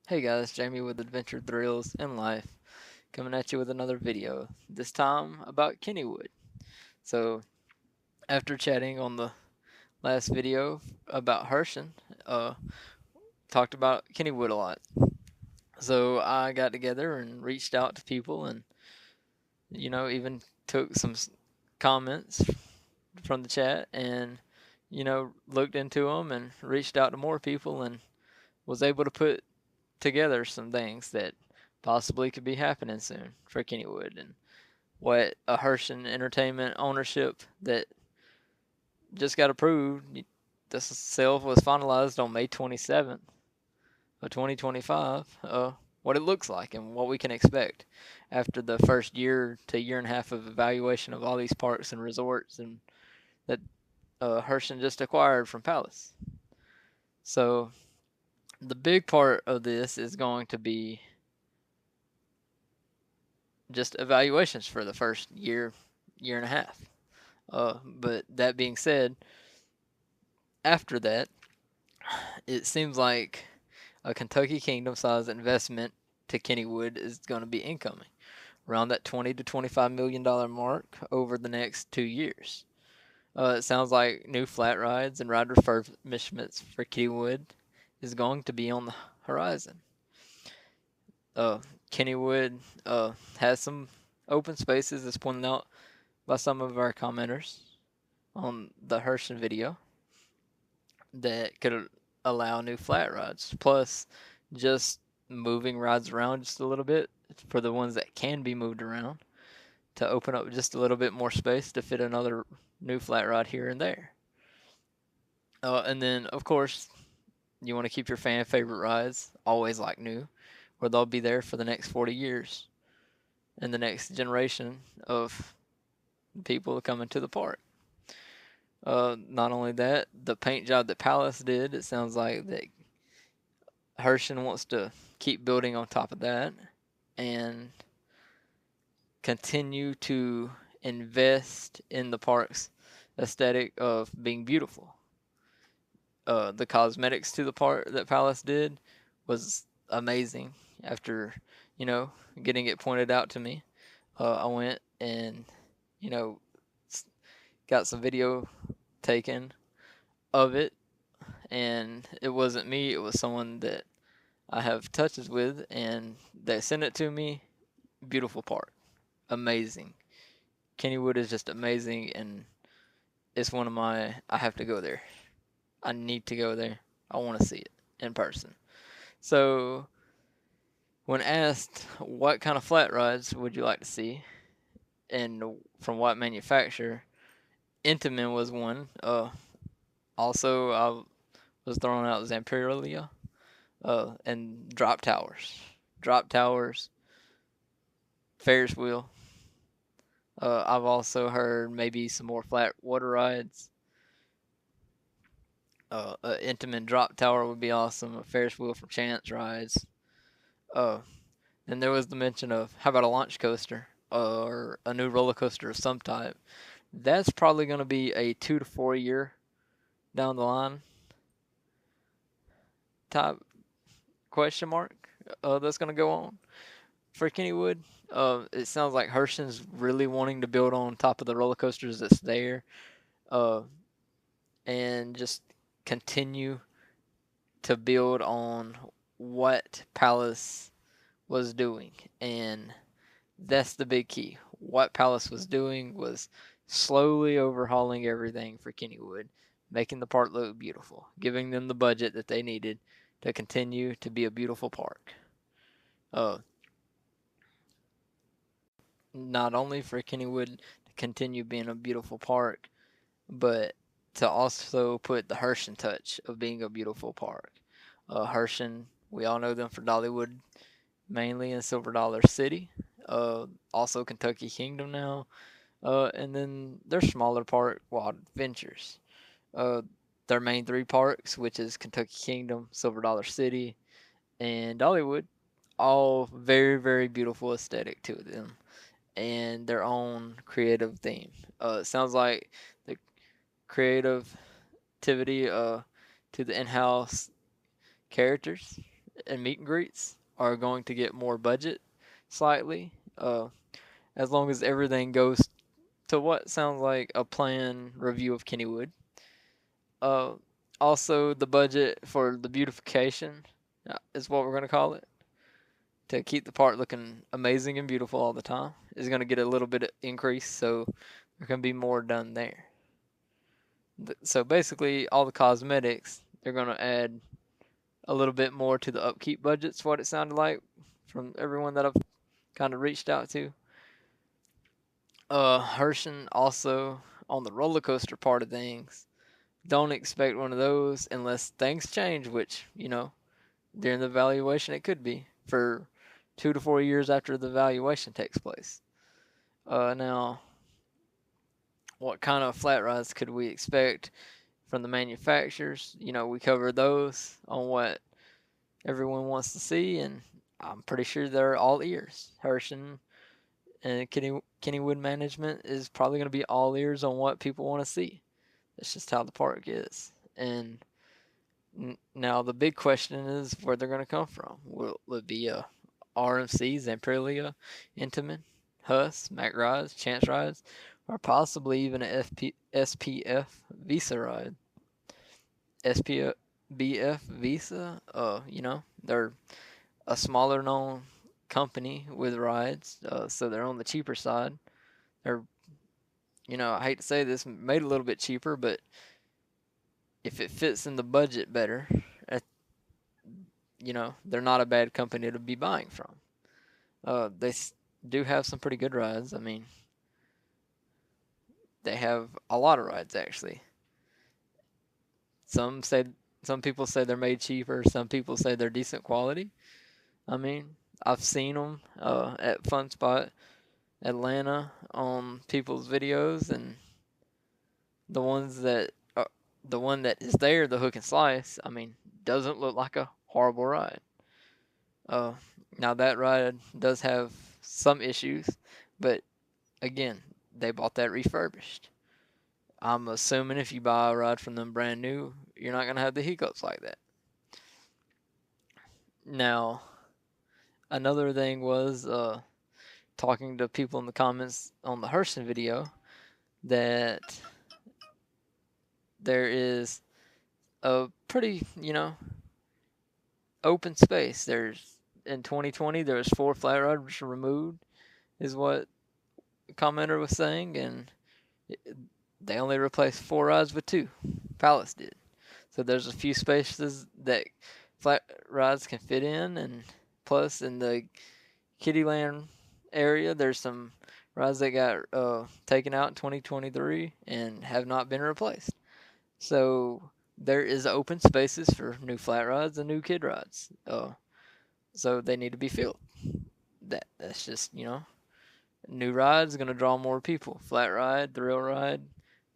Hey guys, Jamie with Adventure Thrills and Life, coming at you with another video, this time about Kennywood. So, after chatting on the last video about Herschend, uh, talked about Kennywood a lot. So, I got together and reached out to people and, even took some comments from the chat and, looked into them and reached out to more people and was able to put together some things that possibly could be happening soon for Kennywood and what a Herschend Entertainment ownership that just got approved. The sale was finalized on May 27th of 2025. What it looks like and what we can expect after the first year to year and a half of evaluation of all these parks and resorts and that Herschend just acquired from Palace. So the big part of this is going to be just evaluations for the first year and a half. But that being said, after that, it seems like a Kentucky Kingdom size investment to Kennywood is going to be incoming around that $20 to $25 million mark over the next 2 years. It sounds like new flat rides and ride refurbishments for Kennywood is going to be on the horizon. Uh, Kennywood has some open spaces, as pointed out by some of our commenters on the Herschend video, that could allow new flat rides. Plus, just moving rides around just a little bit for the ones that can be moved around to open up just a little bit more space to fit another new flat ride here and there. And then, of course, you want to keep your fan favorite rides always like new, where they'll be there for the next 40 years and the next generation of people coming to the park. Not only that, the paint job that Palace did, it sounds like that Herschend wants to keep building on top of that and continue to invest in the park's aesthetic of being beautiful. The cosmetics to the park that Palace did was amazing. After, you know, getting it pointed out to me, I went and, you know, got some video taken of it, and it wasn't me, it was someone that I have touches with, and they sent it to me. Beautiful park, amazing. Kennywood is just amazing, and it's one of my. I have to go there. I need to go there. I want to see it in person. So, when asked what kind of flat rides would you like to see, and from what manufacturer, Intamin was one. Also, I was throwing out Zamperia, and drop towers. Drop towers, Ferris wheel. I've also heard maybe some more flat water rides. Intamin drop tower would be awesome. A Ferris wheel from Chance rides. Uh, then there was the mention of how about a launch coaster or a new roller coaster of some type. That's probably going to be a 2 to 4 year down the line type question mark. That's going to go on for Kennywood. It sounds like Herschend's really wanting to build on top of the roller coasters that's there, uh, and just continue to build on what Palace was doing. And that's the big key. What Palace was doing was slowly overhauling everything for Kennywood, making the park look beautiful, giving them the budget that they needed to continue to be a beautiful park. Uh, Not only for Kennywood to continue being a beautiful park, but to also put the Herschend touch of being a beautiful park. Herschend, we all know them for Dollywood, mainly in Silver Dollar City. Also Kentucky Kingdom now. And then their smaller park, Wild Adventures. Uh, their main three parks, which is Kentucky Kingdom, Silver Dollar City, and Dollywood, all very, very beautiful aesthetic to them and their own creative theme. It sounds like the creativity to the in-house characters and meet and greets are going to get more budget slightly, as long as everything goes to what sounds like a planned review of Kennywood. Uh, Also, the budget for the beautification is what we're going to call it, to keep the park looking amazing and beautiful all the time, is going to get a little bit of increase, so there can be more done there. So basically, all the cosmetics, they're going to add a little bit more to the upkeep budgets, what it sounded like from everyone that I've kind of reached out to. Herschend also on the roller coaster part of things. Don't expect one of those unless things change, which, during the valuation it could be for 2 to 4 years after the valuation takes place. Now, what kind of flat rides could we expect from the manufacturers? We covered those on what everyone wants to see, and I'm pretty sure they're all ears. Herschend and Kennywood management is probably going to be all ears on what people want to see. That's just how the park is. And now the big question is where they're going to come from. Will it be a RMC, Zamperia, Intamin, Huss, Mac Rides, Chance Rides, or possibly even an SPF Visa ride? SPF Visa, they're a smaller known company with rides, so they're on the cheaper side. They're, I hate to say this, made a little bit cheaper, but if it fits in the budget better, uh, they're not a bad company to be buying from. They do have some pretty good rides. I mean, they have a lot of rides actually. Some say some people say they're made cheaper. Some people say they're decent quality. I mean, I've seen them at Fun Spot Atlanta on people's videos, and the ones that the one that is there, the Hook and Slice, I mean, doesn't look like a horrible ride. Uh, Now that ride does have some issues, but again, they bought that refurbished. I'm assuming if you buy a ride from them brand new, you're not gonna have the hiccups like that. Now, another thing was talking to people in the comments on the Herschend video that there is a pretty, open space. There's in 2020 there was 4 flat rides removed, is what the commenter was saying, and they only replaced 4 rides with 2. Palace did. So there's a few spaces that flat rides can fit in, and plus in the Kittyland area, there's some rides that got taken out in 2023 and have not been replaced. So there is open spaces for new flat rides and new kid rides. So they need to be filled. That's just, new ride's gonna draw more people. Flat ride, thrill ride,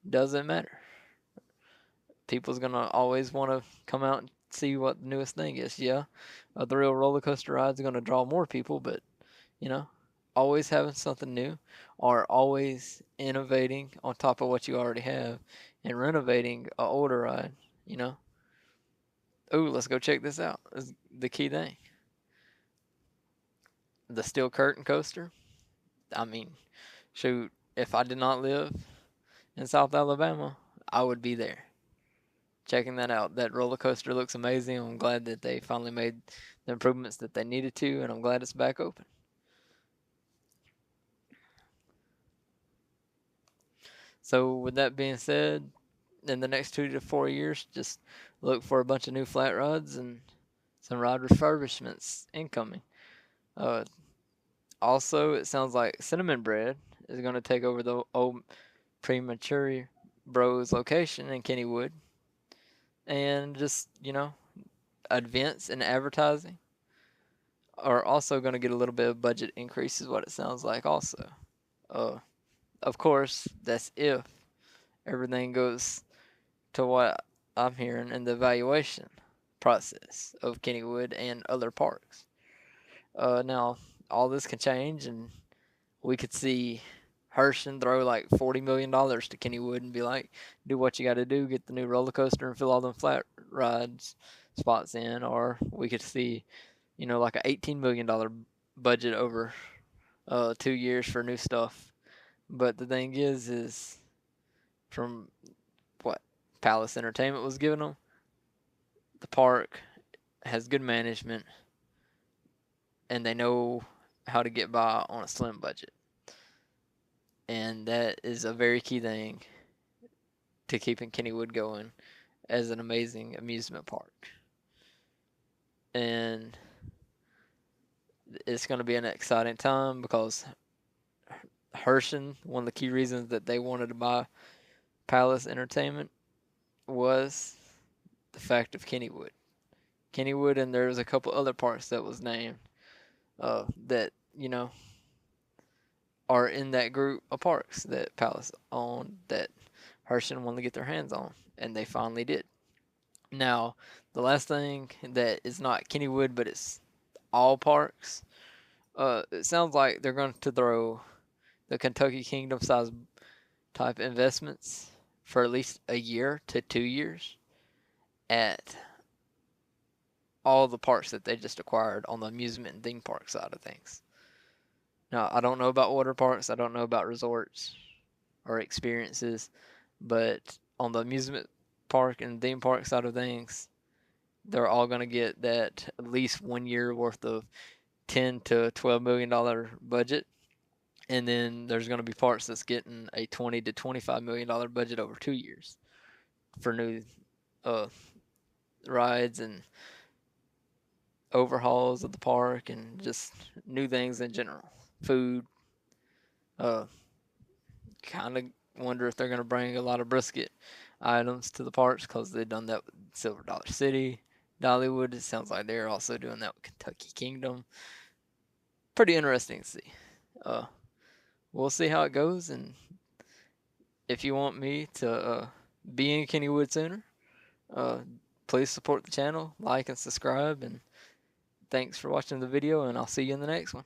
doesn't matter. People's gonna always want to come out and see what the newest thing is. Yeah, a thrill roller coaster ride's gonna draw more people, but you know, always having something new, or always innovating on top of what you already have, and renovating an older ride. Ooh, let's go check this out. Is the key thing. The steel curtain coaster. I mean, shoot, if I did not live in South Alabama, I would be there checking that out. That roller coaster looks amazing. I'm glad that they finally made the improvements that they needed to, and I'm glad it's back open. So, with that being said, in the next 2 to 4 years, just look for a bunch of new flat rods and some rod refurbishments incoming. Uh, Also, it sounds like Cinnamon Bread is going to take over the old Premature Bros location in Kennywood, and just events and advertising are also going to get a little bit of budget increase, is what it sounds like. Also, of course, that's if everything goes to what I'm hearing in the evaluation process of Kennywood and other parks. Now, all this can change, and we could see Herschend throw like $40 million to Kennywood and be like, do what you got to do, get the new roller coaster and fill all them flat rides spots in. Or we could see like a $18 million budget over 2 years for new stuff. But the thing is from what Palace Entertainment was giving them, the park has good management and they know how to get by on a slim budget. And that is a very key thing to keeping Kennywood going as an amazing amusement park. And it's going to be an exciting time because Herschend, one of the key reasons that they wanted to buy Palace Entertainment was the fact of Kennywood. Kennywood, and there was a couple other parks that was named that are in that group of parks that Palace owned that Herschend wanted to get their hands on, and they finally did. Now, the last thing that is not Kennywood, but it's all parks. It sounds like they're going to throw the Kentucky Kingdom size type investments for at least a year to 2 years at all the parks that they just acquired on the amusement and theme park side of things. Now, I don't know about water parks, I don't know about resorts or experiences, but on the amusement park and theme park side of things, they're all going to get that at least 1 year worth of $10 to $12 million budget. And then there's going to be parts that's getting a $20 to $25 million budget over 2 years for new uh, rides and overhauls of the park and just new things in general. Food. Uh, kind of wonder if they're going to bring a lot of brisket items to the parks because they've done that with Silver Dollar City, Dollywood. It sounds like they're also doing that with Kentucky Kingdom. Pretty interesting to see. Uh, we'll see how it goes, and if you want me to be in Kennywood sooner, uh, please support the channel, like and subscribe, and thanks for watching the video, and I'll see you in the next one.